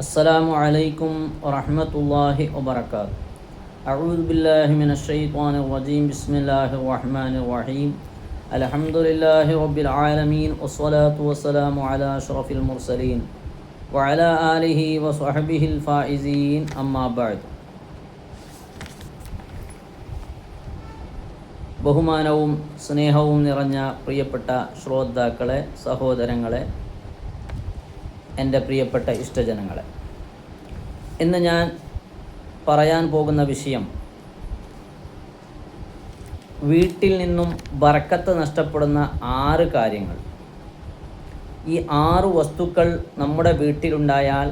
السلام عليكم ورحمة الله وبركاته. أعوذ بالله من الشيطان الرجيم. بسم الله الرحمن الرحيم. الحمد لله رب العالمين والصلاة والسلام على أشرف المرسلين وعلى آله وصحبه الفائزين. أما بعد. ബഹുമാനവും സ്നേഹവും നിറഞ്ഞ പ്രിയപ്പെട്ട ശ്രോതാക്കളെ, സഹോദരങ്ങളെ, എൻ്റെ പ്രിയപ്പെട്ട ഇഷ്ടജനങ്ങളെ, ഇന്ന് ഞാൻ പറയാൻ പോകുന്ന വിഷയം വീട്ടിൽ നിന്നും ബറക്കത്ത് നഷ്ടപ്പെടുന്ന 6 കാര്യങ്ങൾ. ഈ 6 വസ്തുക്കൾ നമ്മുടെ വീട്ടിലുണ്ടായാൽ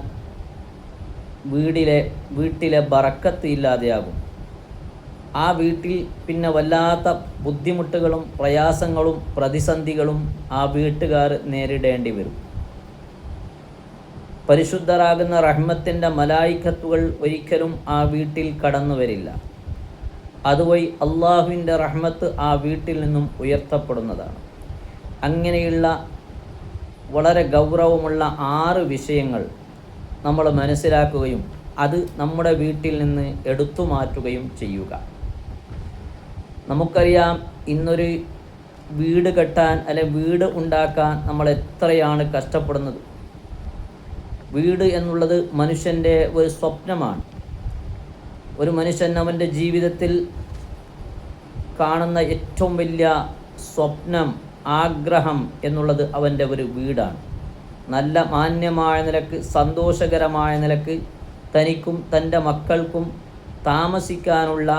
വീട്ടിലെ ബറക്കത്ത് ഇല്ലാതെയാകും. ആ വീട്ടിൽ പിന്നെ വല്ലാത്ത ബുദ്ധിമുട്ടുകളും പ്രയാസങ്ങളും പ്രതിസന്ധികളും ആ വീട്ടുകാർ നേരിടേണ്ടി വരും. പരിശുദ്ധരാകുന്ന റഹ്മത്തിൻ്റെ മലായിക്കത്തുകൾ ഒരിക്കലും ആ വീട്ടിൽ കടന്നു വരില്ല. അതുവഴി അള്ളാഹുവിൻ്റെ റഹ്മത്ത് ആ വീട്ടിൽ നിന്നും ഉയർത്തപ്പെടുന്നതാണ്. അങ്ങനെയുള്ള വളരെ ഗൗരവമുള്ള 6 വിഷയങ്ങൾ നമ്മൾ മനസ്സിലാക്കുകയും അത് നമ്മുടെ വീട്ടിൽ നിന്ന് എടുത്തു മാറ്റുകയും ചെയ്യുക. നമുക്കറിയാം, ഇന്നൊരു വീട് കെട്ടാൻ വീട് ഉണ്ടാക്കാൻ നമ്മൾ എത്രയാണ് കഷ്ടപ്പെടുന്നത്. വീട് എന്നുള്ളത് മനുഷ്യൻ്റെ ഒരു സ്വപ്നമാണ്. ഒരു മനുഷ്യൻ അവൻ്റെ ജീവിതത്തിൽ കാണുന്ന ഏറ്റവും വലിയ സ്വപ്നം, ആഗ്രഹം എന്നുള്ളത് അവൻ്റെ ഒരു വീടാണ്. നല്ല മാന്യമായ നിലക്ക്, സന്തോഷകരമായ നിലക്ക് തനിക്കും തൻ്റെ മക്കൾക്കും താമസിക്കാനുള്ള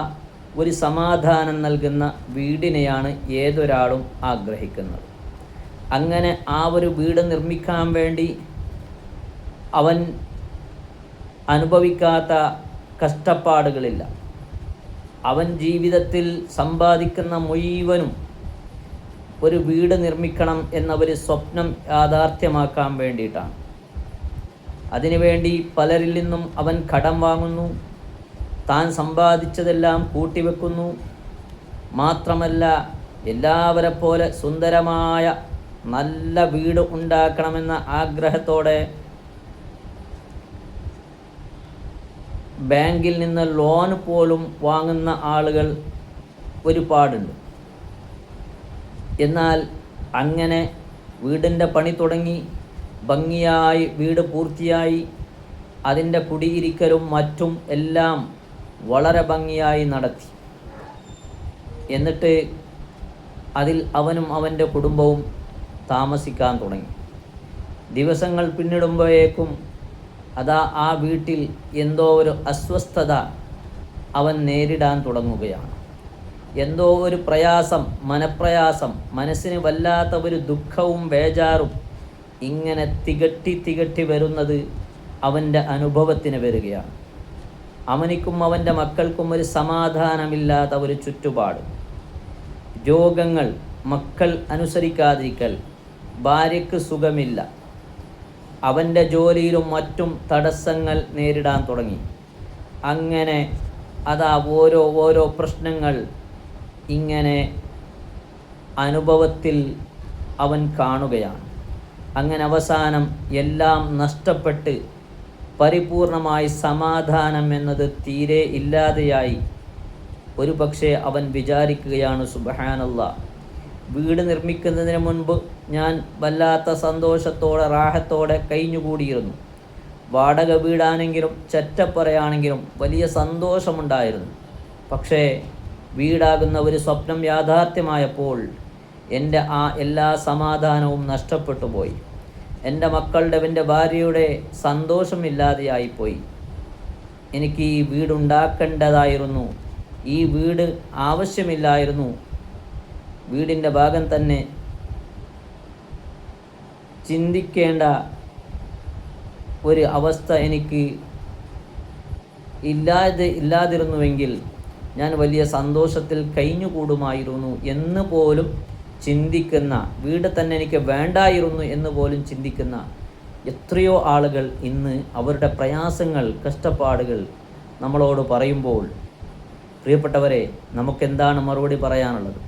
ഒരു സമാധാനം നൽകുന്ന വീടിനെയാണ് ഏതൊരാളും ആഗ്രഹിക്കുന്നത്. അങ്ങനെ ആ ഒരു വീട് നിർമ്മിക്കാൻ വേണ്ടി അവൻ അനുഭവിക്കാത്ത കഷ്ടപ്പാടുകളില്ല. അവൻ ജീവിതത്തിൽ സമ്പാദിക്കുന്ന മുഴുവനും ഒരു വീട് നിർമ്മിക്കണം എന്ന ഒരു സ്വപ്നം യാഥാർത്ഥ്യമാക്കാൻ വേണ്ടിയിട്ടാണ്. അതിനുവേണ്ടി പലരിൽ നിന്നും അവൻ കടം വാങ്ങുന്നു, താൻ സമ്പാദിച്ചതെല്ലാം കൂട്ടിവെക്കുന്നു. മാത്രമല്ല, എല്ലാവരെ പോലെ സുന്ദരമായ നല്ല വീട് ഉണ്ടാക്കണമെന്ന ആഗ്രഹത്തോടെ ബാങ്കിൽ നിന്ന് ലോൺ പോലും വാങ്ങുന്ന ആളുകൾ ഒരുപാടുണ്ട്. എന്നാൽ അങ്ങനെ വീടിൻ്റെ പണി തുടങ്ങി, ഭംഗിയായി വീട് പൂർത്തിയായി, അതിൻ്റെ കുടിയിരിക്കലും മറ്റും എല്ലാം വളരെ ഭംഗിയായി നടത്തി. എന്നിട്ട് അതിൽ അവനും അവൻ്റെ കുടുംബവും താമസിക്കാൻ തുടങ്ങി. ദിവസങ്ങൾ പിന്നിടുമ്പോഴേക്കും ആ വീട്ടിൽ എന്തോ ഒരു അസ്വസ്ഥത അവൻ നേരിടാൻ തുടങ്ങുകയാണ്. എന്തോ ഒരു പ്രയാസം, മനപ്രയാസം, മനസ്സിന് വല്ലാത്ത ഒരു ദുഃഖവും ബേജാറും ഇങ്ങനെ തികട്ടി വരുന്നത് അവൻ്റെ അനുഭവത്തിന് വരികയാണ്. അവനിക്കും അവൻ്റെ മക്കൾക്കും ഒരു സമാധാനമില്ലാത്ത ഒരു ചുറ്റുപാട്, രോഗങ്ങൾ, മക്കൾ അനുസരിക്കാതിരിക്കൽ, ഭാര്യയ്ക്ക് സുഖമില്ല, അവൻ്റെ ജോലിയിലും മറ്റും തടസ്സങ്ങൾ നേരിടാൻ തുടങ്ങി. അങ്ങനെ ഓരോ പ്രശ്നങ്ങൾ ഇങ്ങനെ അനുഭവത്തിൽ അവൻ കാണുകയാണ്. അങ്ങനെ അവസാനം എല്ലാം നഷ്ടപ്പെട്ട് പരിപൂർണമായി സമാധാനം എന്നത് തീരെ ഇല്ലാതെയായി. ഒരു പക്ഷേ അവൻ വിചാരിക്കുകയാണ്, സുബ്ഹാനല്ലാഹ്, വീട് നിർമ്മിക്കുന്നതിന് മുൻപ് ഞാൻ വല്ലാത്ത സന്തോഷത്തോടെ റാഹത്തോടെ കഴിഞ്ഞുകൂടിയിരുന്നു. വാടക വീടാണെങ്കിലും ചെറ്റപ്പറയാണെങ്കിലും വലിയ സന്തോഷമുണ്ടായിരുന്നു. പക്ഷേ വീടാകുന്ന ഒരു സ്വപ്നം യാഥാർത്ഥ്യമായപ്പോൾ എൻ്റെ എല്ലാ സമാധാനവും നഷ്ടപ്പെട്ടു പോയി. എൻ്റെ മക്കളുടെ, എൻ്റെ ഭാര്യയുടെ സന്തോഷമില്ലാതെയായിപ്പോയി. എനിക്ക് ഈ വീടുണ്ടാക്കേണ്ടതായിരുന്നു, ഈ വീട് ആവശ്യമില്ലായിരുന്നു, വീടിൻ്റെ ഭാഗം തന്നെ ചിന്തിക്കേണ്ട ഒരു അവസ്ഥ എനിക്ക് ഇല്ലാതിരുന്നുവെങ്കിൽ ഞാൻ വലിയ സന്തോഷത്തിൽ കഴിഞ്ഞുകൂടുമായിരുന്നു എന്ന് പോലും ചിന്തിക്കുന്ന, വീട് തന്നെ എനിക്ക് വേണ്ടായിരുന്നു എന്ന് പോലും ചിന്തിക്കുന്ന എത്രയോ ആളുകൾ ഇന്ന് അവരുടെ പ്രയാസങ്ങൾ, കഷ്ടപ്പാടുകൾ നമ്മളോട് പറയുമ്പോൾ, പ്രിയപ്പെട്ടവരെ, നമുക്കെന്താണ് മറുപടി പറയാനുള്ളത്?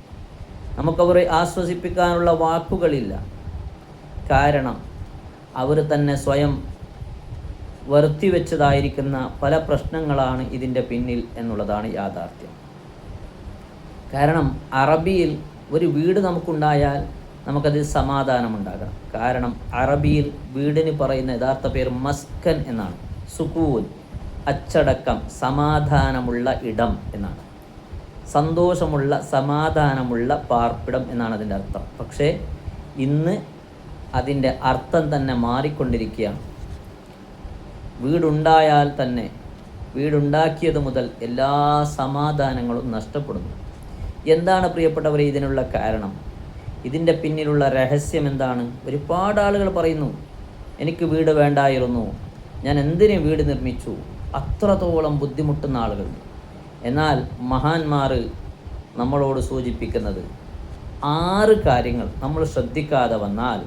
നമുക്കവരെ ആശ്വസിപ്പിക്കാനുള്ള വാക്കുകളില്ല. കാരണം അവർ തന്നെ സ്വയം വരുത്തി വെച്ചതായിരിക്കുന്ന പല പ്രശ്നങ്ങളാണ് ഇതിൻ്റെ പിന്നിൽ എന്നുള്ളതാണ് യാഥാർത്ഥ്യം. കാരണം അറബിയിൽ ഒരു വീട് നമുക്കുണ്ടായാൽ നമുക്കതിൽ സമാധാനമുണ്ടാകണം. കാരണം അറബിയിൽ വീടിന് പറയുന്ന യഥാർത്ഥ പേര് മസ്കൻ എന്നാണ്. സുകൂൻ, അച്ചടക്കം, സമാധാനമുള്ള ഇടം എന്നാണ്. സന്തോഷമുള്ള സമാധാനമുള്ള പാർപ്പിടം എന്നാണ് അതിൻ്റെ അർത്ഥം. പക്ഷേ ഇന്ന് അതിൻ്റെ അർത്ഥം തന്നെ മാറിക്കൊണ്ടിരിക്കുകയാണ്. വീടുണ്ടായാൽ തന്നെ വീടുണ്ടാക്കിയത് മുതൽ എല്ലാ സമാധാനങ്ങളും നഷ്ടപ്പെടുന്നു. എന്താണ് പ്രിയപ്പെട്ടവരെ ഇതിനുള്ള കാരണം? ഇതിൻ്റെ പിന്നിലുള്ള രഹസ്യം എന്താണ്? ഒരുപാട് ആളുകൾ പറയുന്നു, എനിക്ക് വീട് വേണ്ടായിരുന്നു, ഞാൻ എന്തിനു വീട് നിർമ്മിച്ചു, അത്രത്തോളം ബുദ്ധിമുട്ടുന്ന ആളുകൾ. എന്നാൽ മഹാന്മാർ നമ്മളോട് സൂചിപ്പിക്കുന്നത് 6 കാര്യങ്ങൾ നമ്മൾ ശ്രദ്ധിക്കാതെ വന്നാൽ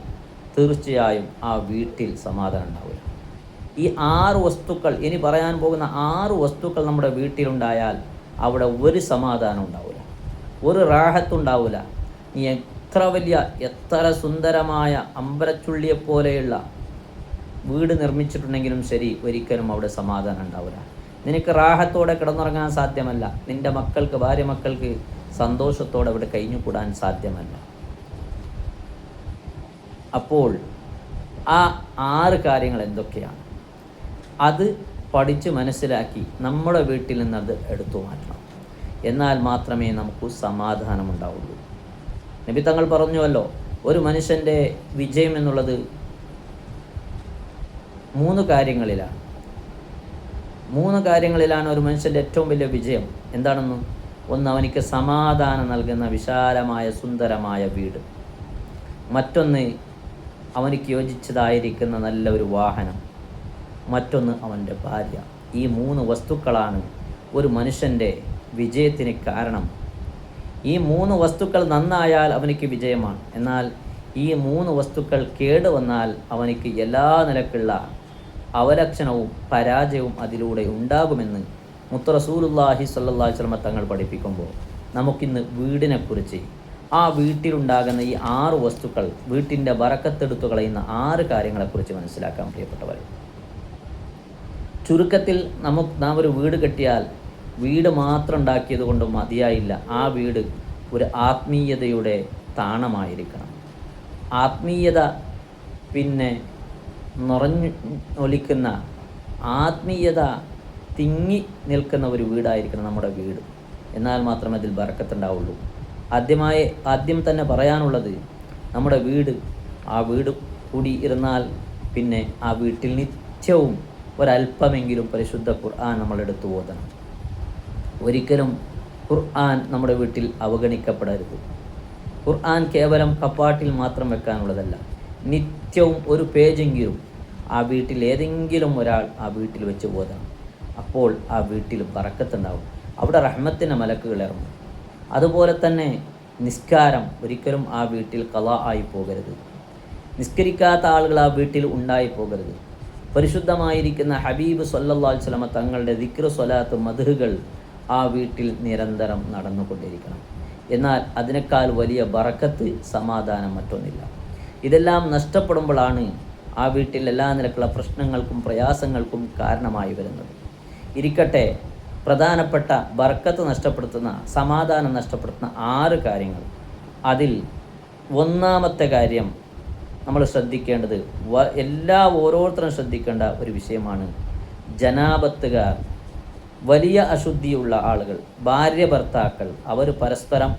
തീർച്ചയായും ആ വീട്ടിൽ സമാധാനം ഉണ്ടാവില്ല. ഈ 6 വസ്തുക്കൾ, ഇനി പറയാൻ പോകുന്ന 6 വസ്തുക്കൾ നമ്മുടെ വീട്ടിലുണ്ടായാൽ അവിടെ ഒരു സമാധാനം ഉണ്ടാവില്ല, ഒരു റാഹത്തുണ്ടാവില്ല. നീ എത്ര വലിയ, എത്ര സുന്ദരമായ അമ്പലച്ചുള്ളിയെപ്പോലെയുള്ള വീട് നിർമ്മിച്ചിട്ടുണ്ടെങ്കിലും ശരി, ഒരിക്കലും അവിടെ സമാധാനം ഉണ്ടാവില്ല. നിനക്ക് റാഹത്തോടെ കിടന്നുറങ്ങാൻ സാധ്യമല്ല. നിൻ്റെ മക്കൾക്ക്, ഭാര്യ മക്കൾക്ക് സന്തോഷത്തോടെ അവിടെ കഴിഞ്ഞുകൂടാൻ സാധ്യമല്ല. അപ്പോൾ ആ 6 കാര്യങ്ങൾ എന്തൊക്കെയാണ്? അത് പഠിച്ച് മനസ്സിലാക്കി നമ്മുടെ വീട്ടിൽ നിന്നത് എടുത്തു മാറ്റണം. എന്നാൽ മാത്രമേ നമുക്ക് സമാധാനമുണ്ടാവുള്ളൂ. നബി തങ്ങൾ പറഞ്ഞുവല്ലോ, ഒരു മനുഷ്യൻ്റെ വിജയം എന്നുള്ളത് 3 കാര്യങ്ങളിലാണ്. 3 കാര്യങ്ങളിലാണ് ഒരു മനുഷ്യൻ്റെ ഏറ്റവും വലിയ വിജയം. എന്താണെന്ന്? ഒന്ന്, അവനിക്ക് സമാധാനം നൽകുന്ന വിശാലമായ സുന്ദരമായ വീട്. മറ്റൊന്ന്, അവനിക്ക് യോജിച്ചതായിരിക്കുന്ന നല്ല ഒരു വാഹനം. മറ്റൊന്ന്, അവൻ്റെ ഭാര്യ. ഈ 3 വസ്തുക്കളാണ് ഒരു മനുഷ്യൻ്റെ വിജയത്തിന് കാരണം. ഈ 3 വസ്തുക്കൾ നന്നായാൽ അവനിക്ക് വിജയമാണ്. എന്നാൽ ഈ 3 വസ്തുക്കൾ കേടുവന്നാൽ അവനിക്ക് എല്ലാ നിലക്കുള്ള അവലക്ഷണവും പരാജയവും അതിലൂടെ ഉണ്ടാകുമെന്ന് മുത്ത് റസൂലുള്ളാഹി സ്വല്ലല്ലാഹി അലൈഹി വസല്ലം തങ്ങൾ പഠിപ്പിക്കുമ്പോൾ നമുക്കിന്ന് വീടിനെക്കുറിച്ച്, ആ വീട്ടിലുണ്ടാകുന്ന ഈ 6 വസ്തുക്കൾ, വീട്ടിൻ്റെ ബറക്കത്തെടുത്തു കളയുന്ന 6 കാര്യങ്ങളെക്കുറിച്ച് മനസ്സിലാക്കാൻ പ്രിയപ്പെട്ടവരെ. ചുരുക്കത്തിൽ നാം ഒരു വീട് കെട്ടിയാൽ വീട് മാത്രം ഉണ്ടാക്കിയത് കൊണ്ട് മതിയായില്ല. ആ വീട് ഒരു ആത്മീയതയുടെ താണമായിരിക്കണം. ആത്മീയത പിന്നെ നിറഞ്ഞൊലിക്കുന്ന, ആത്മീയത തിങ്ങി നിൽക്കുന്ന ഒരു വീടായിരിക്കണം നമ്മുടെ വീട്. എന്നാൽ മാത്രമേ അതിൽ ബറക്കത്തുണ്ടാവുള്ളൂ. ആദ്യം തന്നെ പറയാനുള്ളത്, നമ്മുടെ വീട്, ആ വീട് കൂടി ഇരുന്നാൽ പിന്നെ ആ വീട്ടിൽ നിത്യവും ഒരല്പമെങ്കിലും പരിശുദ്ധ ഖുർആൻ നമ്മളെടുത്ത് ഓതണം. ഒരിക്കലും ഖുർആൻ നമ്മുടെ വീട്ടിൽ അവഗണിക്കപ്പെടരുത്. ഖുർആൻ കേവലം കപ്പാട്ടിൽ മാത്രം വെക്കാനുള്ളതല്ല. നിത്യവും ഒരു പേജെങ്കിലും ആ വീട്ടിൽ ഏതെങ്കിലും ഒരാൾ ആ വീട്ടിൽ വെച്ച് ഓതണം. അപ്പോൾ ആ വീട്ടിൽ ബറക്കത്തുണ്ടാവും, അവിടെ റഹ്മത്തിൻ്റെ മലക്കുകൾ ഇറങ്ങും. അതുപോലെ തന്നെ നിസ്കാരം ഒരിക്കലും ആ വീട്ടിൽ ഖളാ ആയി പോകരുത്. നിസ്കരിക്കാത്ത ആളുകൾ ആ വീട്ടിൽ ഉണ്ടായി പോകരുത്. പരിശുദ്ധമായിരിക്കുന്ന ഹബീബ് സ്വല്ലല്ലാഹു അലൈഹി വസല്ലം തങ്ങളുടെ ദിക്ർ, സ്വലാത്ത്, മദ്ഹുകൾ ആ വീട്ടിൽ നിരന്തരം നടന്നുകൊണ്ടിരിക്കണം. എന്നാൽ അതിനേക്കാൾ വലിയ ബറക്കത്ത്, സമാധാനം മറ്റൊന്നില്ല. ഇതെല്ലാം നഷ്ടപ്പെടുമ്പോഴാണ് ആ വീട്ടിൽ എല്ലാ നിലക്കുള്ള പ്രശ്നങ്ങൾക്കും പ്രയാസങ്ങൾക്കും കാരണമായി വരുന്നത്. ഇരിക്കട്ടെ, പ്രധാനപ്പെട്ട ബറക്കത്ത് നഷ്ടപ്പെടുത്തുന്ന, സമാധാനം നഷ്ടപ്പെടുത്തുന്ന 6 കാര്യങ്ങൾ. അതിൽ ഒന്നാമത്തെ കാര്യം നമ്മൾ ശ്രദ്ധിക്കേണ്ടത്, ഓരോരുത്തരും ശ്രദ്ധിക്കേണ്ട ഒരു വിഷയമാണ് ജനാബത്തുകാർ. വലിയ അശുദ്ധിയുള്ള ആളുകൾ, ഭാര്യ ഭർത്താക്കൾ, അവർ പരസ്പരം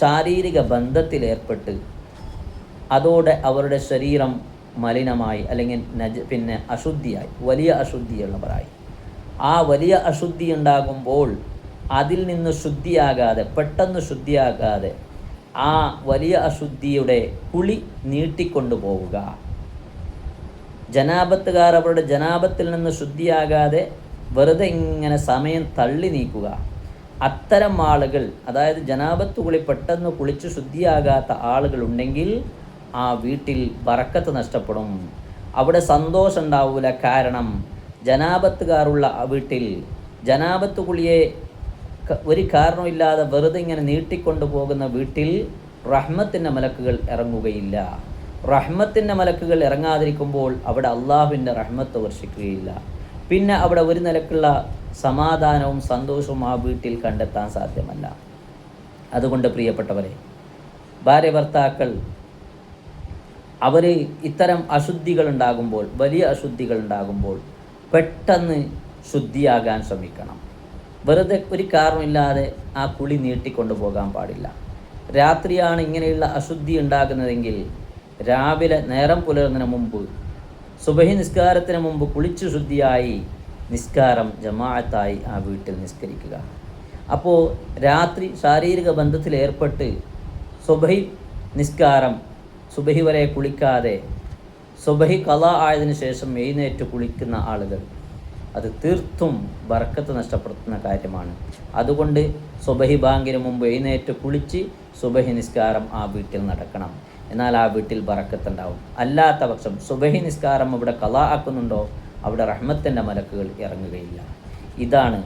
ശാരീരിക ബന്ധത്തിലേർപ്പെട്ട് അതോടെ അവരുടെ ശരീരം മലിനമായി അല്ലെങ്കിൽ അശുദ്ധിയായി, വലിയ അശുദ്ധിയുള്ളവരായി. ആ വലിയ അശുദ്ധി ഉണ്ടാകുമ്പോൾ അതിൽ നിന്ന് ശുദ്ധിയാകാതെ, പെട്ടെന്ന് ശുദ്ധിയാകാതെ ആ വലിയ അശുദ്ധിയുടെ കുളി നീട്ടിക്കൊണ്ടു പോവുക. ജനാബത്തുകാർ അവരുടെ ജനാബത്തിൽ നിന്ന് ശുദ്ധിയാകാതെ വെറുതെ ഇങ്ങനെ സമയം തള്ളി നീക്കുക. അത്തരം ആളുകൾ, അതായത് ജനാബത്ത് കുളി പെട്ടെന്ന് കുളിച്ച് ശുദ്ധിയാകാത്ത ആളുകളുണ്ടെങ്കിൽ ആ വീട്ടിൽ ബറക്കത്ത് നഷ്ടപ്പെടും, അവിടെ സന്തോഷം ഉണ്ടാവില്ല. കാരണം ജനാബത്തുകാരുള്ള ആ വീട്ടിൽ ജനാബത്ത് കുളിയെ ഒരു കാരണമില്ലാതെ വെറുതെ ഇങ്ങനെ നീട്ടിക്കൊണ്ടു പോകുന്ന വീട്ടിൽ റഹ്മത്തിൻ്റെ മലക്കുകൾ ഇറങ്ങുകയില്ല. റഹ്മത്തിൻ്റെ മലക്കുകൾ ഇറങ്ങാതിരിക്കുമ്പോൾ അവിടെ അള്ളാഹുവിൻ്റെ റഹ്മത്ത് വർഷിക്കുകയില്ല. പിന്നെ അവിടെ ഒരു നിലക്കുള്ള സമാധാനവും സന്തോഷവും ആ വീട്ടിൽ കണ്ടെത്താൻ സാധ്യമല്ല. അതുകൊണ്ട് പ്രിയപ്പെട്ടവരെ, ഭാര്യ ഭർത്താക്കൾ അവർ ഇത്തരം അശുദ്ധികൾ ഉണ്ടാകുമ്പോൾ, വലിയ അശുദ്ധികൾ ഉണ്ടാകുമ്പോൾ പെട്ടെന്ന് ശുദ്ധിയാകാൻ ശ്രമിക്കണം. വെറുതെ ഒരു കാരണമില്ലാതെ ആ കുളി നീട്ടിക്കൊണ്ടു പോകാൻ പാടില്ല. രാത്രിയാണ് ഇങ്ങനെയുള്ള അശുദ്ധി ഉണ്ടാകുന്നതെങ്കിൽ രാവിലെ നേരം പുലരുന്നതിന് മുമ്പ്, സുബഹി നിസ്കാരത്തിന് മുമ്പ് കുളിച്ചു ശുദ്ധിയായി നിസ്കാരം ജമാഅത്തായി ആ വീട്ടിൽ നിസ്കരിക്കുക. അപ്പോൾ രാത്രി ശാരീരിക ബന്ധത്തിൽ ഏർപ്പെട്ട് സുബഹി നിസ്കാരം, സുബഹി വരെ കുളിക്കാതെ സുബഹി ഖളാ ആയതിനു ശേഷം എഴുന്നേറ്റ് കുളിക്കുന്ന ആളുകൾ, അത് തീർത്തും ബർക്കത്ത് നഷ്ടപ്പെടുത്തുന്ന കാര്യമാണ്. അതുകൊണ്ട് സുബഹി ബാങ്കിന് മുമ്പ് എഴുന്നേറ്റ് കുളിച്ച് സുബഹി നിസ്കാരം ആ വീട്ടിൽ നടക്കണം. എന്നാൽ ആ വീട്ടിൽ ബറക്കത്തുണ്ടാവും. അല്ലാത്ത പക്ഷം സുബഹി നിസ്കാരം അവിടെ ഖളാ ആക്കുന്നുണ്ടോ, അവിടെ റഹ്മത്തിൻ്റെ മലക്കുകൾ ഇറങ്ങുകയില്ല. ഇതാണ്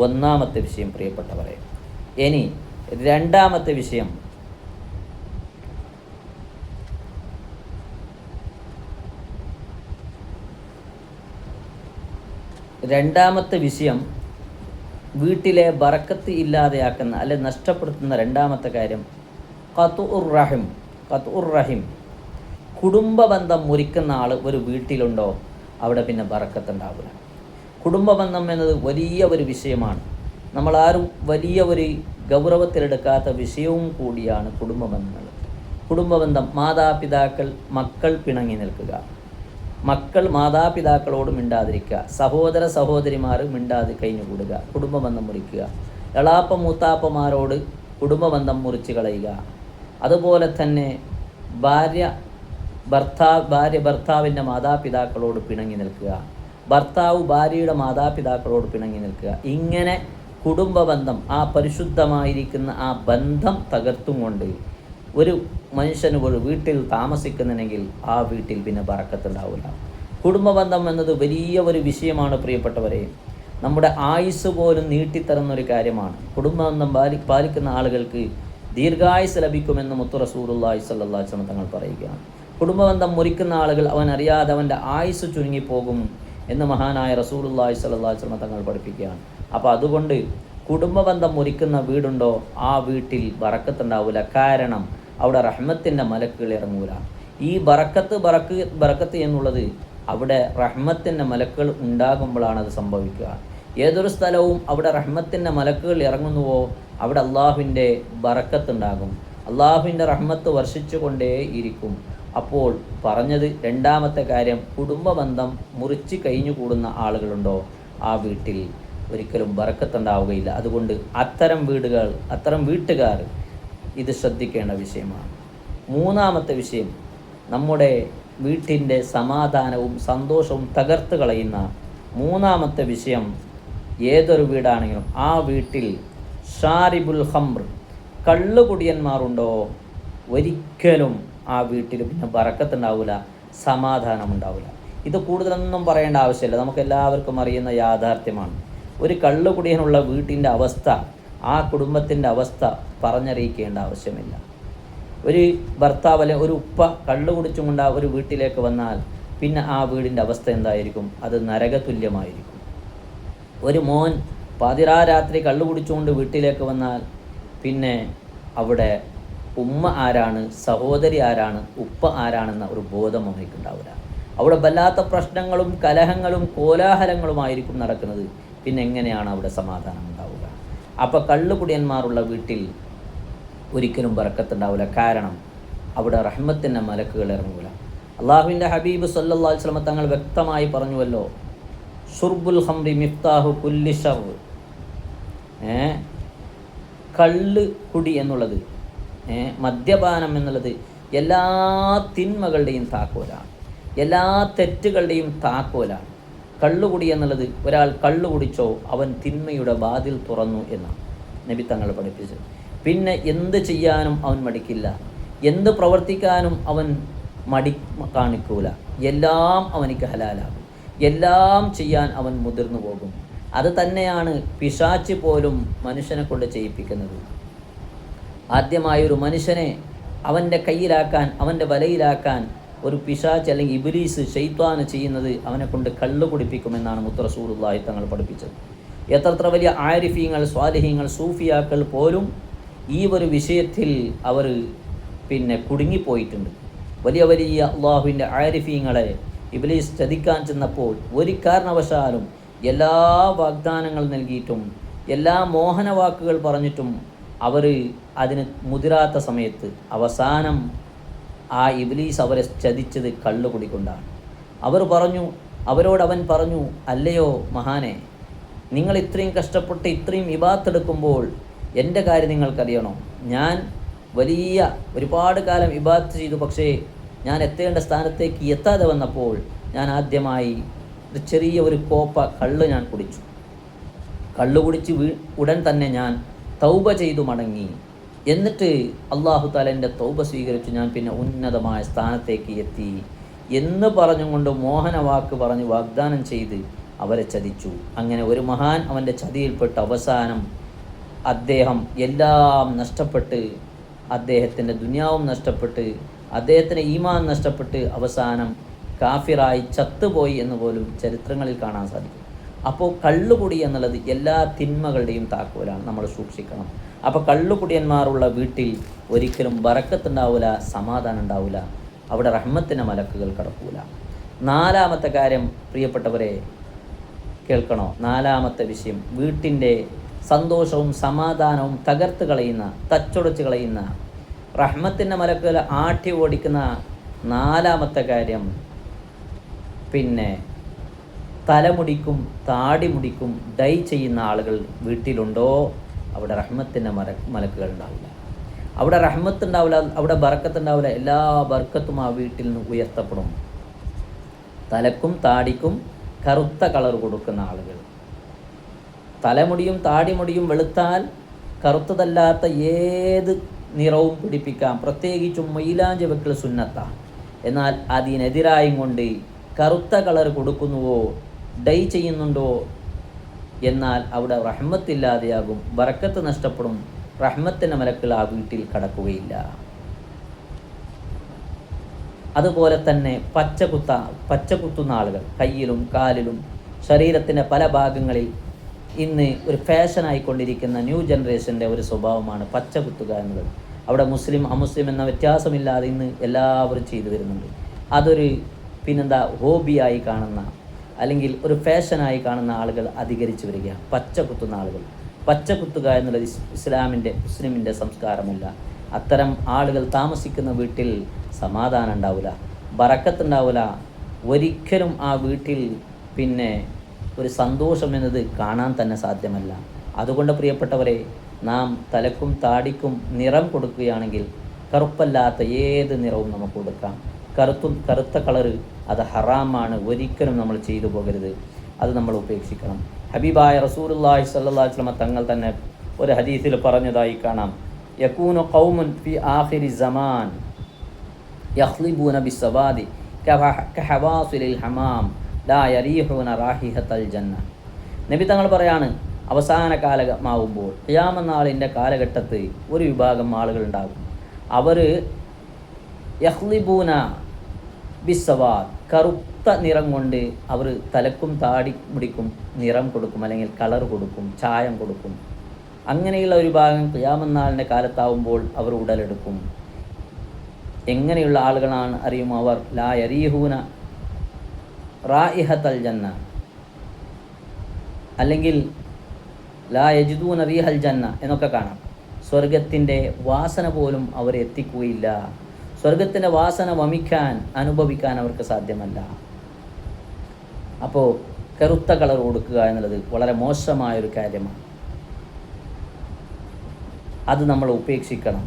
ഒന്നാമത്തെ വിഷയം പ്രിയപ്പെട്ടവരെ. ഇനി രണ്ടാമത്തെ വിഷയം, വീട്ടിലെ ബറക്കത്ത് ഇല്ലാതെയാക്കുന്ന അല്ലെ നഷ്ടപ്പെടുത്തുന്ന രണ്ടാമത്തെ കാര്യം ഖത്ഉർ റഹിം. കുടുംബ ബന്ധം മുറിക്കുന്ന ആൾ ഒരു വീട്ടിലുണ്ടോ, അവിടെ പിന്നെ ബറക്കത്ത് ഉണ്ടാവില്ല. കുടുംബ ബന്ധം എന്നത് വലിയ ഒരു വിഷയമാണ്. നമ്മളാരും വലിയ ഒരു ഗൗരവത്തിലെടുക്കാത്ത വിഷയവും കൂടിയാണ് കുടുംബ ബന്ധങ്ങൾ. കുടുംബ ബന്ധം, മാതാപിതാക്കൾ മക്കൾ പിണങ്ങി നിൽക്കുക, മക്കൾ മാതാപിതാക്കളോട് മിണ്ടാതിരിക്കുക, സഹോദര സഹോദരിമാർ മിണ്ടാതെ കഴിഞ്ഞുകൂടുക, കുടുംബ ബന്ധം മുറിക്കുക, എളാപ്പ മൂത്താപ്പമാരോട് കുടുംബ ബന്ധം മുറിച്ച് കളയുക. അതുപോലെ തന്നെ ഭാര്യ ഭർത്താവിൻ്റെ മാതാപിതാക്കളോട് പിണങ്ങി നിൽക്കുക, ഭർത്താവ് ഭാര്യയുടെ മാതാപിതാക്കളോട് പിണങ്ങി നിൽക്കുക. ഇങ്ങനെ കുടുംബ ബന്ധം, ആ പരിശുദ്ധമായിരിക്കുന്ന ആ ബന്ധം തകർത്തും കൊണ്ട് ഒരു മനുഷ്യന് ഒരു വീട്ടിൽ താമസിക്കുന്നുണ്ടെങ്കിൽ ആ വീട്ടിൽ പിന്നെ ബറക്കത്തുണ്ടാവില്ല. കുടുംബ ബന്ധം എന്നത് വലിയ ഒരു വിഷയമാണ് പ്രിയപ്പെട്ടവരെ. നമ്മുടെ ആയുസ് പോലും നീട്ടിത്തരുന്നൊരു കാര്യമാണ്. കുടുംബ ബന്ധം പാലിക്കുന്ന ആളുകൾക്ക് ദീർഘായുസ് ലഭിക്കുമെന്ന് മുത്തു റസൂലുള്ളാഹി സ്വല്ലല്ലാഹു അലൈഹി വസല്ലം തങ്ങൾ പറയുകയാണ്. കുടുംബബന്ധം മുറിക്കുന്ന ആളുകൾ അവൻ അറിയാതെ അവൻ്റെ ആയുസ് ചുരുങ്ങിപ്പോകും എന്ന് മഹാനായ റസൂലുള്ളാഹി സ്വല്ലല്ലാഹു അലൈഹി വസല്ലം തങ്ങൾ പഠിപ്പിക്കുകയാണ്. അപ്പോൾ അതുകൊണ്ട് കുടുംബബന്ധം മുറിക്കുന്ന വീടുണ്ടോ, ആ വീട്ടിൽ ബറക്കത്തുണ്ടാവില്ല. കാരണം അവിടെ റഹ്മത്തിൻ്റെ മലക്കുകൾ ഇറങ്ങൂല. ഈ ബറക്കത്ത് എന്നുള്ളത് അവിടെ റഹ്മത്തിൻ്റെ മലക്കുകൾ ഉണ്ടാകുമ്പോഴാണ് അത് സംഭവിക്കുക. ഏതൊരു സ്ഥലവും അവിടെ റഹ്മത്തിൻ്റെ മലക്കുകൾ ഇറങ്ങുന്നുവോ അവിടെ അള്ളാഹുവിൻ്റെ ബറക്കത്തുണ്ടാകും, അള്ളാഹുവിൻ്റെ റഹ്മത്ത് വർഷിച്ചു കൊണ്ടേ ഇരിക്കും. അപ്പോൾ പറഞ്ഞത് രണ്ടാമത്തെ കാര്യം, കുടുംബ ബന്ധം മുറിച്ച് കഴിഞ്ഞുകൂടുന്ന ആളുകളുണ്ടോ ആ വീട്ടിൽ ഒരിക്കലും ബറക്കത്തുണ്ടാവുകയില്ല. അതുകൊണ്ട് അത്തരം വീട്ടുകാർ ഇത് ശ്രദ്ധിക്കേണ്ട വിഷയമാണ്. മൂന്നാമത്തെ വിഷയം, നമ്മുടെ വീട്ടിൻ്റെ സമാധാനവും സന്തോഷവും തകർത്ത് കളയുന്ന മൂന്നാമത്തെ വിഷയം, ഏതൊരു വീടാണെങ്കിലും ആ വീട്ടിൽ ഷാരിബുൽ ഖംർ, കള്ളുകുടിയന്മാരുണ്ടോ ഒരിക്കലും ആ വീട്ടിൽ പിന്നെ ബറക്കത്തുണ്ടാവില്ല, സമാധാനമുണ്ടാവില്ല. ഇത് കൂടുതലൊന്നും പറയേണ്ട ആവശ്യമില്ല, നമുക്കെല്ലാവർക്കും അറിയുന്ന യാഥാർത്ഥ്യമാണ്. ഒരു കള്ളുകുടിയനുള്ള വീട്ടിൻ്റെ അവസ്ഥ, ആ കുടുംബത്തിൻ്റെ അവസ്ഥ പറഞ്ഞറിയിക്കേണ്ട ആവശ്യമില്ല. ഒരു ഭർത്താവ് അല്ലെ ഒരു ഉപ്പ കള്ളു കുടിച്ചും കൊണ്ട് ഒരു വീട്ടിലേക്ക് വന്നാൽ പിന്നെ ആ വീടിൻ്റെ അവസ്ഥ എന്തായിരിക്കും? അത് നരകതുല്യമായിരിക്കും. ഒരു മോൻ പാതിരാത്രി കള്ളു കുടിച്ചുകൊണ്ട് വീട്ടിലേക്ക് വന്നാൽ പിന്നെ അവിടെ ഉമ്മ ആരാണ്, സഹോദരി ആരാണ്, ഉപ്പ ആരാണെന്ന ഒരു ബോധം അവനിക്കുണ്ടാവില്ല. അവിടെ വല്ലാത്ത പ്രശ്നങ്ങളും കലഹങ്ങളും കോലാഹലങ്ങളുമായിരിക്കും നടക്കുന്നത്. പിന്നെ എങ്ങനെയാണ് അവിടെ സമാധാനം ഉണ്ടാവുക? അപ്പോൾ കള്ളുകുടിയന്മാരുള്ള വീട്ടിൽ ഒരിക്കലും ബറക്കത്തുണ്ടാവില്ല. കാരണം അവിടെ റഹ്മത്തിൻ്റെ മലക്കുകൾ ഇറങ്ങൂല. അള്ളാഹുവിൻ്റെ ഹബീബ് സല്ലല്ലാഹു അലൈഹി വസല്ലം തങ്ങൾ വ്യക്തമായി പറഞ്ഞുവല്ലോ, ഷുർബുൽ ഖംറി മിഫ്താഹു കുല്ലി ശർ. കള്ള് കുടി എന്നുള്ളത്, മദ്യപാനം എന്നുള്ളത് എല്ലാ തിന്മകളുടെയും താക്കോലാണ്, എല്ലാ തെറ്റുകളുടെയും താക്കോലാണ്. കള്ളുകുടി എന്നുള്ളത്, ഒരാൾ കള്ളു കുടിച്ചോ അവൻ തിന്മയുടെ വാതിൽ തുറന്നു എന്നാണ് നബി തങ്ങൾ പഠിപ്പിച്ചത്. പിന്നെ എന്ത് ചെയ്യാനും അവൻ മടിക്കില്ല, എന്ത് പ്രവർത്തിക്കാനും അവൻ മടി കാണിക്കൂല. എല്ലാം അവനിക്ക് ഹലാലാകും, എല്ലാം ചെയ്യാൻ അവൻ മുതിർന്നു പോകും. അത് തന്നെയാണ് പിശാച് പോലും മനുഷ്യനെ കൊണ്ട് ചെയ്യിപ്പിക്കുന്നത്. ആദ്യമായൊരു മനുഷ്യനെ അവൻ്റെ കയ്യിലാക്കാൻ, അവൻ്റെ വലയിലാക്കാൻ ഒരു പിശാച് അല്ലെങ്കിൽ ഇബ്ലീസ് ശൈത്വാന് ചെയ്യുന്നത് അവനെ കൊണ്ട് കള്ളു കുടിപ്പിക്കുമെന്നാണ് മുത്ത് റസൂലുള്ളാഹി തങ്ങൾ പഠിപ്പിച്ചത്. എത്ര വലിയ ആരിഫീങ്ങൾ, സ്വാലിഹീങ്ങൾ, സൂഫിയാക്കൾ പോലും ഈ ഒരു വിഷയത്തിൽ അവർ കുടുങ്ങിപ്പോയിട്ടുണ്ട്. വലിയ വലിയ അള്ളാഹുവിൻ്റെ ആരിഫീങ്ങളെ ഇബ്ലീസ് ചതിക്കാൻ ചെന്നപ്പോൾ ഒരു കാരണവശാലും എല്ലാ വാഗ്ദാനങ്ങൾ നൽകിയിട്ടും എല്ലാ മോഹന വാക്കുകൾ പറഞ്ഞിട്ടും അവർ അതിന് മുതിരാത്ത സമയത്ത് അവസാനം ആ ഇബ്ലീസ് അവരെ ചതിച്ചത് കള്ളുകുടിക്കൊണ്ടാണ്. അവൻ പറഞ്ഞു, അല്ലയോ മഹാനെ, നിങ്ങൾ ഇത്രയും കഷ്ടപ്പെട്ട് ഇത്രയും ഇബാത്തെടുക്കുമ്പോൾ എൻ്റെ കാര്യം നിങ്ങൾക്കറിയണോ? ഞാൻ ഒരുപാട് കാലം ഇബാത്ത് ചെയ്തു, പക്ഷേ ഞാൻ എത്തേണ്ട സ്ഥാനത്തേക്ക് എത്താതെ വന്നപ്പോൾ ഞാൻ ആദ്യമായി ചെറിയ ഒരു കോപ്പ കള്ള് ഞാൻ കുടിച്ചു. കള്ളു കുടിച്ച് ഉടൻ തന്നെ ഞാൻ തൗബ ചെയ്തു മടങ്ങി. എന്നിട്ട് അല്ലാഹു തആല എൻ്റെ തൗബ സ്വീകരിച്ചു, ഞാൻ പിന്നെ ഉന്നതമായ സ്ഥാനത്തേക്ക് എത്തി എന്ന് പറഞ്ഞുകൊണ്ട് മോഹന വാക്ക് പറഞ്ഞ് വാഗ്ദാനം ചെയ്ത് അവരെ ചതിച്ചു. അങ്ങനെ ഒരു മഹാൻ അവൻ്റെ ചതിയിൽപ്പെട്ട് അവസാനം അദ്ദേഹം എല്ലാം നഷ്ടപ്പെട്ട്, അദ്ദേഹത്തിൻ്റെ ദുനിയാവും നഷ്ടപ്പെട്ട്, അദ്ദേഹത്തിൻ്റെ ഈമാൻ നഷ്ടപ്പെട്ട് അവസാനം കാഫിറായി ചത്തുപോയി എന്ന് പോലും ചരിത്രങ്ങളിൽ കാണാൻ സാധിക്കും. അപ്പോൾ കള്ളുകുടി എന്നുള്ളത് എല്ലാ തിന്മകളുടെയും താക്കോലാണ്, നമ്മൾ സൂക്ഷിക്കണം. അപ്പോൾ കള്ളുകുടിയന്മാരുള്ള വീട്ടിൽ ഒരിക്കലും ബറക്കത്തുണ്ടാവില്ല, സമാധാനം ഉണ്ടാവില്ല, അവിടെ റഹ്മത്തിൻ്റെ മലക്കുകൾ കടക്കൂല. നാലാമത്തെ കാര്യം പ്രിയപ്പെട്ടവരെ കേൾക്കണോ? നാലാമത്തെ വിഷയം, വീട്ടിൻ്റെ സന്തോഷവും സമാധാനവും തകർത്ത് കളയുന്ന, തച്ചൊടച്ച് കളയുന്ന, റഹ്മത്തിൻ്റെ മലക്കുകൾ ആട്ടി ഓടിക്കുന്ന നാലാമത്തെ കാര്യം, തലമുടിക്കും താടിമുടിക്കും ഡൈ ചെയ്യുന്ന ആളുകൾ വീട്ടിലുണ്ടോ, അവിടെ റഹ്മത്തിൻ്റെ മലക്കുകൾ ഉണ്ടാവില്ല, അവിടെ റഹ്മത്തുണ്ടാവില്ല, അവിടെ ബർക്കത്തുണ്ടാവില്ല. എല്ലാ ബർക്കത്തും ആ വീട്ടിൽ നിന്ന് ഉയർത്തപ്പെടും. തലക്കും താടിക്കും കറുത്ത കളർ കൊടുക്കുന്ന ആളുകൾ, തലമുടിയും താടിമുടിയും വെളുത്താൽ കറുത്തതല്ലാത്ത ഏത് നിറവും പിടിപ്പിക്കാം, പ്രത്യേകിച്ചും മൈലാഞ്ചി വെക്കൽ സുന്നത്താണ്. എന്നാൽ അതിനെതിരായും കൊണ്ട് കറുത്ത കളർ കൊടുക്കുന്നുവോ, ഡൈ ചെയ്യുന്നുണ്ടോ, എന്നാൽ അവിടെ റഹ്മത്തില്ലാതെയാകും, ബറക്കത്ത് നഷ്ടപ്പെടും, റഹ്മത്തിൻ്റെ മലക്കുകൾ ആ വീട്ടിൽ കടക്കുകയില്ല. അതുപോലെ തന്നെ പച്ചകുത്തുന്ന ആളുകൾ കയ്യിലും കാലിലും ശരീരത്തിൻ്റെ പല ഭാഗങ്ങളിൽ ഇന്ന് ഒരു ഫാഷനായിക്കൊണ്ടിരിക്കുന്ന ന്യൂ ജനറേഷൻ്റെ ഒരു സ്വഭാവമാണ് പച്ച കുത്തുക എന്നുള്ളത്. അവിടെ മുസ്ലിം അമുസ്ലിം എന്ന വ്യത്യാസമില്ലാതെ ഇന്ന് എല്ലാവരും ചെയ്തു വരുന്നുണ്ട്. അതൊരു ഹോബിയായി കാണുന്ന, അല്ലെങ്കിൽ ഒരു ഫാഷനായി കാണുന്ന ആളുകൾ അധികരിച്ചു വരികയാണ്. പച്ച കുത്തുന്ന ആളുകൾ, പച്ച കുത്തുക എന്നുള്ളത് മുസ്ലിമിൻ്റെ സംസ്കാരമല്ല. അത്തരം ആളുകൾ താമസിക്കുന്ന വീട്ടിൽ സമാധാനം ഉണ്ടാവില്ല, ബറക്കത്തുണ്ടാവില്ല. ഒരിക്കലും ആ വീട്ടിൽ ഒരു സന്തോഷം എന്നത് കാണാൻ തന്നെ സാധ്യമല്ല. അതുകൊണ്ട് പ്രിയപ്പെട്ടവരെ, നാം തലക്കും താടിക്കും നിറം കൊടുക്കുകയാണെങ്കിൽ കറുപ്പല്ലാത്ത ഏത് നിറവും നമുക്ക് കൊടുക്കാം. കറുത്ത കളറ് അത് ഹറാമാണ്, ഒരിക്കലും നമ്മൾ ചെയ്തു പോകരുത്, അത് നമ്മൾ ഉപേക്ഷിക്കണം. ഹബീബായ റസൂലുള്ളാഹി സ്വല്ലല്ലാഹു അലൈഹി വസല്ലം തങ്ങൾ തന്നെ ഒരു ഹദീസിൽ പറഞ്ഞതായി കാണാം, യകൂനു ഖൗമുൻ ഫി ആഖിരി സമാൻ യഖ്ലിബൂന ബിസ്സവാദി കഹവാസിലിൽ ഹമാം ലാ യരീഹൂന റാഹിഹത്തൽ ജന്ന. നബി തങ്ങൾ പറയാണ്, അവസാന കാലമാവുമ്പോൾ ഖിയാമത്ത് നാളിൻ്റെ കാലഘട്ടത്ത് ഒരു വിഭാഗം ആളുകളുണ്ടാകും. അവർ യഖ്ലിബൂന ബിസ്സവാദ്, കറുത്ത നിറം കൊണ്ട് അവർ തലക്കും താടി മുടിക്കും നിറം കൊടുക്കും, അല്ലെങ്കിൽ കളർ കൊടുക്കും, ചായം കൊടുക്കും. അങ്ങനെയുള്ള ഒരു ഭാഗം ഖിയാമത്ത് നാളിൻ്റെ കാലത്താവുമ്പോൾ അവർ ഉടലെടുക്കും. എങ്ങനെയുള്ള ആളുകളാണ് അറിയുമോ? അവർ ലാ യരീഹൂന റായിഹത്തൽ ജന്ന, അല്ലെങ്കിൽ ലാ യജിദൂന റീഹൽ ജന്ന എന്നൊക്കെ കാണാം. സ്വർഗത്തിൻ്റെ വാസന പോലും അവരെ എത്തിക്കുകയില്ല. സ്വർഗത്തിൻ്റെ വാസന അനുഭവിക്കാൻ അവർക്ക് സാധ്യമല്ല. അപ്പോൾ കറുത്ത കളർ കൊടുക്കുക എന്നുള്ളത് വളരെ മോശമായൊരു കാര്യമാണ്. അത് നമ്മൾ ഉപേക്ഷിക്കണം.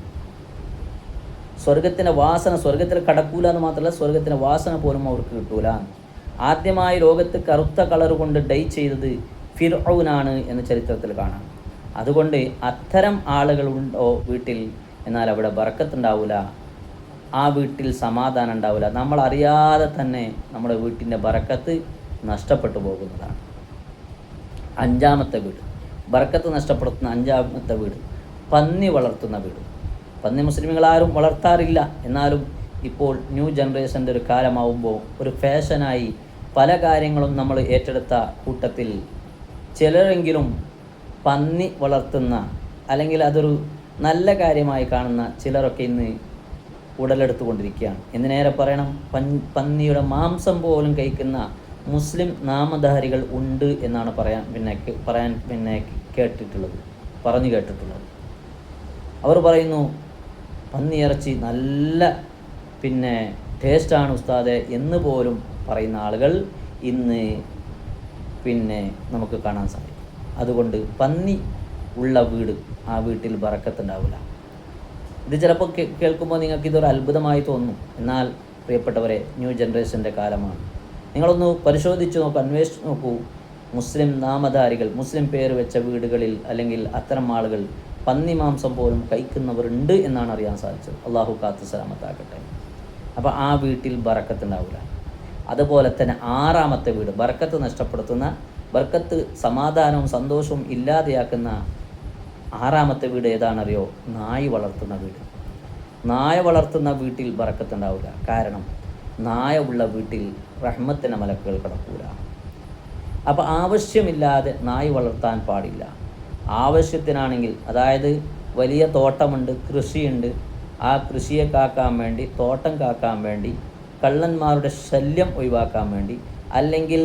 സ്വർഗത്തിൽ കടക്കൂല എന്ന് മാത്രമല്ല, സ്വർഗത്തിൻ്റെ വാസന പോലും അവർക്ക് കിട്ടൂല. ആദ്യമായി ലോകത്ത് കറുത്ത കളർ കൊണ്ട് ഡൈ ചെയ്തത് ഫിർഔനാണ് എന്ന് ചരിത്രത്തിൽ കാണാം. അതുകൊണ്ട് അത്തരം ആളുകളുണ്ടോ വീട്ടിൽ, എന്നാൽ അവിടെ ബറക്കത്തുണ്ടാവില്ല, ആ വീട്ടിൽ സമാധാനം ഉണ്ടാവില്ല. നമ്മളറിയാതെ തന്നെ നമ്മുടെ വീട്ടിൻ്റെ ബറക്കത്ത് നഷ്ടപ്പെട്ടു പോകുന്നതാണ്. അഞ്ചാമത്തെ വീട്, ബറക്കത്ത് നഷ്ടപ്പെടുത്തുന്ന അഞ്ചാമത്തെ വീട്, പന്നി വളർത്തുന്ന വീട്. പന്നി മുസ്ലിമുകൾ ആരും വളർത്താറില്ല, എന്നാലും ഇപ്പോൾ ന്യൂ ജനറേഷൻ്റെ ഒരു കാലമാവുമ്പോൾ ഒരു ഫാഷനായി പല കാര്യങ്ങളും നമ്മൾ ഏറ്റെടുത്ത കൂട്ടത്തിൽ ചിലരെങ്കിലും പന്നി വളർത്തുന്ന അല്ലെങ്കിൽ അതൊരു നല്ല കാര്യമായി കാണുന്ന ചിലരൊക്കെ ഇന്ന് ഉടലെടുത്തുകൊണ്ടിരിക്കുകയാണ്. എന്തിനേറെ പറയണം, പന്നിയുടെ മാംസം പോലും കഴിക്കുന്ന മുസ്ലിം നാമധാരികൾ ഉണ്ട് എന്നാണ് പറയാൻ കേട്ടിട്ടുള്ളത്. അവർ പറയുന്നു പന്നിയിറച്ചി നല്ല ടേസ്റ്റാണ് ഉസ്താദെ എന്ന് പോലും പറയുന്ന ആളുകൾ ഇന്ന് നമുക്ക് കാണാൻ സാധിക്കും. അതുകൊണ്ട് പന്നി ഉള്ള വീട്, ആ വീട്ടിൽ ബറക്കത്തുണ്ടാവില്ല. ഇത് ചിലപ്പോൾ കേൾക്കുമ്പോൾ നിങ്ങൾക്ക് ഇതൊരു അത്ഭുതമായി തോന്നും. എന്നാൽ പ്രിയപ്പെട്ടവരെ, ന്യൂ ജനറേഷൻ്റെ കാലമാണ്. നിങ്ങളൊന്ന് പരിശോധിച്ച് നോക്കൂ, അന്വേഷിച്ച് നോക്കൂ. മുസ്ലിം നാമധാരികൾ, മുസ്ലിം പേര് വെച്ച വീടുകളിൽ അല്ലെങ്കിൽ അത്തരം ആളുകൾ പന്നി മാംസം പോലും കഴിക്കുന്നവരുണ്ട് എന്നാണ് അറിയാൻ സാധിച്ചത്. അള്ളാഹു കാത്ത് സലാമത്താക്കട്ടെ. അപ്പോൾ ആ വീട്ടിൽ ബറക്കത്തുണ്ടാവില്ല. അതുപോലെ തന്നെ 6ാമത്തെ വീട്, ബറക്കത്ത് നഷ്ടപ്പെടുത്തുന്ന, ബർക്കത്ത് സമാധാനവും സന്തോഷവും ഇല്ലാതെയാക്കുന്ന 6ാമത്തെ വീട് ഏതാണെന്നറിയോ? നായ വളർത്തുന്ന വീട്. നായ വളർത്തുന്ന വീട്ടിൽ ബറക്കത്തുണ്ടാവില്ല. കാരണം നായ ഉള്ള വീട്ടിൽ റഹ്മത്തിൻ്റെ മലക്കുകൾ കടക്കൂല. അപ്പോൾ ആവശ്യമില്ലാതെ നായ വളർത്താൻ പാടില്ല. ആവശ്യത്തിനാണെങ്കിൽ, അതായത് വലിയ തോട്ടമുണ്ട്, കൃഷിയുണ്ട്, ആ കൃഷിയെ കാക്കാൻ വേണ്ടി, തോട്ടം കാക്കാൻ വേണ്ടി, കള്ളന്മാരുടെ ശല്യം ഒഴിവാക്കാൻ വേണ്ടി, അല്ലെങ്കിൽ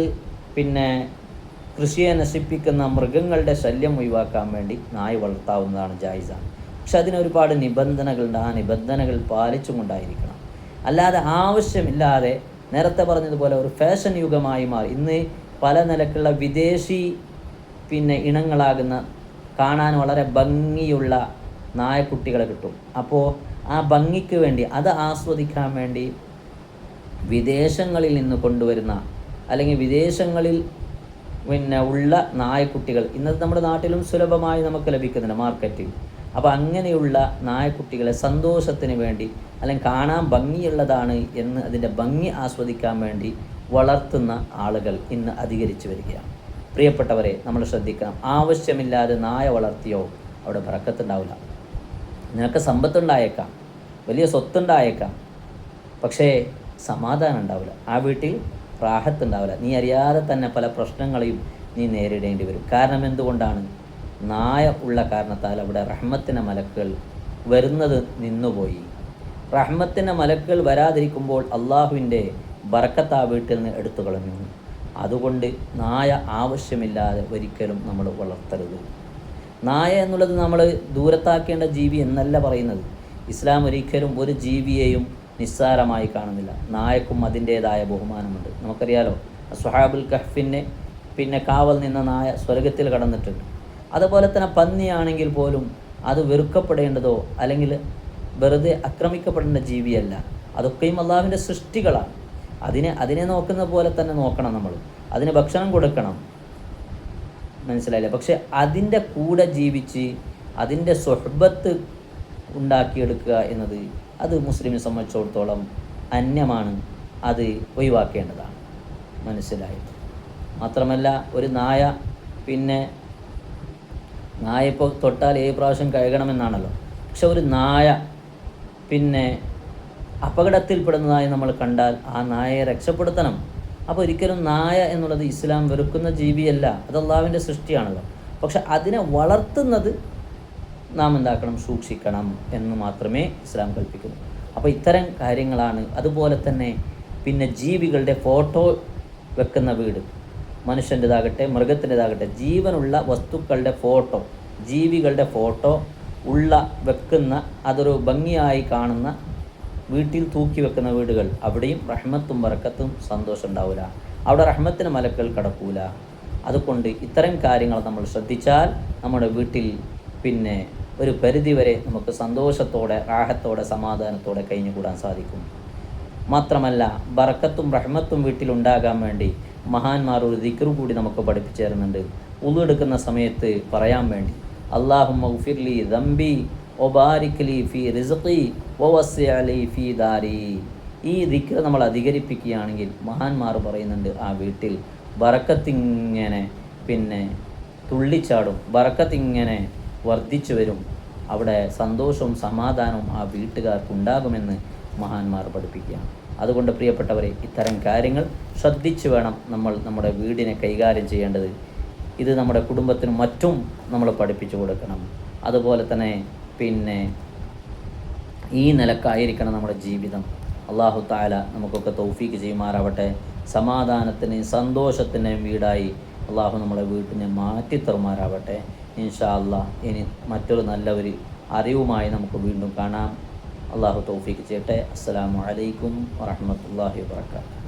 കൃഷിയെ നശിപ്പിക്കുന്ന മൃഗങ്ങളുടെ ശല്യം ഒഴിവാക്കാൻ വേണ്ടി നായ വളർത്താവുന്നതാണ്, ജായിസാണ്. പക്ഷെ അതിനൊരുപാട് നിബന്ധനകളുണ്ട്. ആ നിബന്ധനകൾ പാലിച്ചും കൊണ്ടായിരിക്കണം. അല്ലാതെ ആവശ്യമില്ലാതെ, നേരത്തെ പറഞ്ഞതുപോലെ ഒരു ഫാഷൻ യുഗമായി മാറി. ഇന്ന് പല നിലക്കുള്ള വിദേശി ഇനങ്ങളാകുന്ന കാണാൻ വളരെ ഭംഗിയുള്ള നായക്കുട്ടികളെ കിട്ടും. അപ്പോൾ ആ ഭംഗിക്ക് വേണ്ടി, അത് ആസ്വദിക്കാൻ വേണ്ടി വിദേശങ്ങളിൽ നിന്ന് കൊണ്ടുവരുന്ന, അല്ലെങ്കിൽ വിദേശങ്ങളിൽ ഉള്ള നായക്കുട്ടികൾ ഇന്നത്തെ നമ്മുടെ നാട്ടിലും സുലഭമായി നമുക്ക് ലഭിക്കുന്നുണ്ട് മാർക്കറ്റിൽ. അപ്പോൾ അങ്ങനെയുള്ള നായക്കുട്ടികളെ സന്തോഷത്തിന് വേണ്ടി, അല്ലെങ്കിൽ കാണാൻ ഭംഗിയുള്ളതാണ് എന്ന് അതിൻ്റെ ഭംഗി ആസ്വദിക്കാൻ വേണ്ടി വളർത്തുന്ന ആളുകൾ ഇന്ന് അധികരിച്ചു വരികയാണ്. പ്രിയപ്പെട്ടവരെ, നമ്മൾ ശ്രദ്ധിക്കണം. ആവശ്യമില്ലാതെ നായ വളർത്തിയോ അവിടെ ബറക്കത്തുണ്ടാവില്ല. നിനക്ക് സമ്പത്തുണ്ടായേക്കാം, വലിയ സ്വത്തുണ്ടായേക്കാം, പക്ഷേ സമാധാനം ഉണ്ടാവില്ല. ആ വീട്ടിൽ റാഹത്തുണ്ടാവില്ല. നീ അറിയാതെ തന്നെ പല പ്രശ്നങ്ങളെയും നീ നേരിടേണ്ടി വരും. കാരണം എന്തുകൊണ്ടാണ്? നായ ഉള്ള കാരണത്താൽ അവിടെ റഹ്മത്തിൻ്റെ മലക്കുകൾ വരുന്നത് നിന്നുപോയി. റഹ്മത്തിൻ്റെ മലക്കുകൾ വരാതിരിക്കുമ്പോൾ അള്ളാഹുവിൻ്റെ ബറക്കത്ത് ആ വീട്ടിൽ നിന്ന് എടുത്തു കളഞ്ഞു. അതുകൊണ്ട് നായ ആവശ്യമില്ലാതെ ഒരിക്കലും നമ്മൾ വളർത്തരുത്. നായ എന്നുള്ളത് നമ്മൾ ദൂരത്താക്കേണ്ട ജീവി എന്നല്ല പറയുന്നത്. ഇസ്ലാം ഒരിക്കലും ഒരു ജീവിയെയും നിസ്സാരമായി കാണുന്നില്ല. നായക്കും അതിൻ്റേതായ ബഹുമാനമുണ്ട്. നമുക്കറിയാലോ, അസ്ഹാബുൽ കഹ്ഫിനെ കാവൽ നിന്ന നായ സ്വർഗത്തിൽ കടന്നിട്ടുണ്ട്. അതുപോലെ തന്നെ പന്നിയാണെങ്കിൽ പോലും അത് വെറുക്കപ്പെടേണ്ടതോ അല്ലെങ്കിൽ വെറുതെ ആക്രമിക്കപ്പെടേണ്ട ജീവിയല്ല. അതൊക്കെയും അള്ളാഹുവിൻ്റെ സൃഷ്ടികളാണ്. അതിനെ നോക്കുന്ന പോലെ തന്നെ നോക്കണം നമ്മൾ. അതിന് ഭക്ഷണം കൊടുക്കണം, മനസ്സിലായില്ലേ? പക്ഷെ അതിൻ്റെ കൂടെ ജീവിച്ച് അതിൻ്റെ സ്വഹബത്ത് ഉണ്ടാക്കിയെടുക്കുക എന്നത് അത് മുസ്ലിമിനെ സംബന്ധിച്ചിടത്തോളം അന്യമാണ്. അത് ഒഴിവാക്കേണ്ടതാണ്. മനസ്സിലായി? മാത്രമല്ല, ഒരു നായ ഇപ്പോൾ തൊട്ടാൽ 7 പ്രാവശ്യം കഴുകണമെന്നാണല്ലോ. പക്ഷെ ഒരു നായ അപകടത്തിൽപ്പെടുന്നതായി നമ്മൾ കണ്ടാൽ ആ നായയെ രക്ഷപ്പെടുത്തണം. അപ്പോൾ ഒരിക്കലും നായ എന്നുള്ളത് ഇസ്ലാം വെറുക്കുന്ന ജീവിയല്ല, അത് അള്ളാഹുവിൻ്റെ സൃഷ്ടിയാണല്ലോ. പക്ഷെ അതിനെ വളർത്തുന്നത് നാം എന്താക്കണം? സൂക്ഷിക്കണം എന്ന് മാത്രമേ ഇസ്ലാം കൽപ്പിക്കുന്നു. അപ്പോൾ ഇത്തരം കാര്യങ്ങളാണ്. അതുപോലെ തന്നെ ജീവികളുടെ ഫോട്ടോ വെക്കുന്ന വീട്, മനുഷ്യൻ്റെതാകട്ടെ മൃഗത്തിൻ്റെതാകട്ടെ, ജീവനുള്ള വസ്തുക്കളുടെ ഫോട്ടോ, ജീവികളുടെ ഫോട്ടോ വെക്കുന്ന, അതൊരു ഭംഗിയായി കാണുന്ന വീട്ടിൽ തൂക്കി വെക്കുന്ന വീടുകൾ, അവിടെയും റഹ്മത്തും ബറക്കത്തും സന്തോഷം ഉണ്ടാവില്ല. അവിടെ റഹ്മത്തിന് മലക്കൾ കടക്കൂല. അതുകൊണ്ട് ഇത്തരം കാര്യങ്ങൾ നമ്മൾ ശ്രദ്ധിച്ചാൽ നമ്മുടെ വീട്ടിൽ ഒരു പരിധിവരെ നമുക്ക് സന്തോഷത്തോടെ, റാഹത്തോടെ, സമാധാനത്തോടെ കഴിഞ്ഞുകൂടാൻ സാധിക്കും. മാത്രമല്ല, ബറക്കത്തും റഹ്മത്തും വീട്ടിലുണ്ടാകാൻ വേണ്ടി മഹാന്മാർ ഒരു ദിക്ർ കൂടി നമുക്ക് പഠിപ്പിച്ചു തരുന്നുണ്ട്. ഉളു എടുക്കുന്ന സമയത്ത് പറയാൻ വേണ്ടി, അല്ലാഹുമ്മ ഗുഫിർലി ദംബി വബാരിക് ലി ഫീ റിസ്ഖി വവസ്സി ലി ഫീ ദാരി. ഈ ദിക്ർ നമ്മൾ അധികരിപ്പിക്കുകയാണെങ്കിൽ മഹാന്മാർ പറയുന്നുണ്ട്, ആ വീട്ടിൽ ബറക്കത്തിങ്ങനെ തുള്ളിച്ചാടും, ബറക്കത്തിങ്ങനെ വർദ്ധിച്ചു വരും. അവിടെ സന്തോഷവും സമാധാനവും ആ വീട്ടുകാർക്കുണ്ടാകുമെന്ന് മഹാന്മാർ പഠിപ്പിക്കുകയാണ്. അതുകൊണ്ട് പ്രിയപ്പെട്ടവരെ, ഇത്തരം കാര്യങ്ങൾ ശ്രദ്ധിച്ച് വേണം നമ്മൾ നമ്മുടെ വീടിനെ കൈകാര്യം ചെയ്യേണ്ടത്. ഇത് നമ്മുടെ കുടുംബത്തിനും മറ്റും നമ്മൾ പഠിപ്പിച്ചു കൊടുക്കണം. അതുപോലെ തന്നെ ഈ നിലക്കായിരിക്കണം നമ്മുടെ ജീവിതം. അല്ലാഹു തആല നമുക്കൊക്കെ തൗഫീക്ക് ചെയ്യുമാറാവട്ടെ. സമാധാനത്തിൻ്റെയും സന്തോഷത്തിൻ്റെയും വീടായി അള്ളാഹു നമ്മളെ വീട്ടിനെ മാറ്റിത്തറുമാറാവട്ടെ. ഇൻഷാ അല്ലാഹ് ഇനി മറ്റൊരു നല്ല ഒരു അറിവുമായി നമുക്ക് വീണ്ടും കാണാം. അള്ളാഹു തൗഫീക്ക് ചെയ്യട്ടെ. അസ്സലാമു അലൈക്കും വറഹ്മത്തുള്ളാഹി വബറകാതുഹു.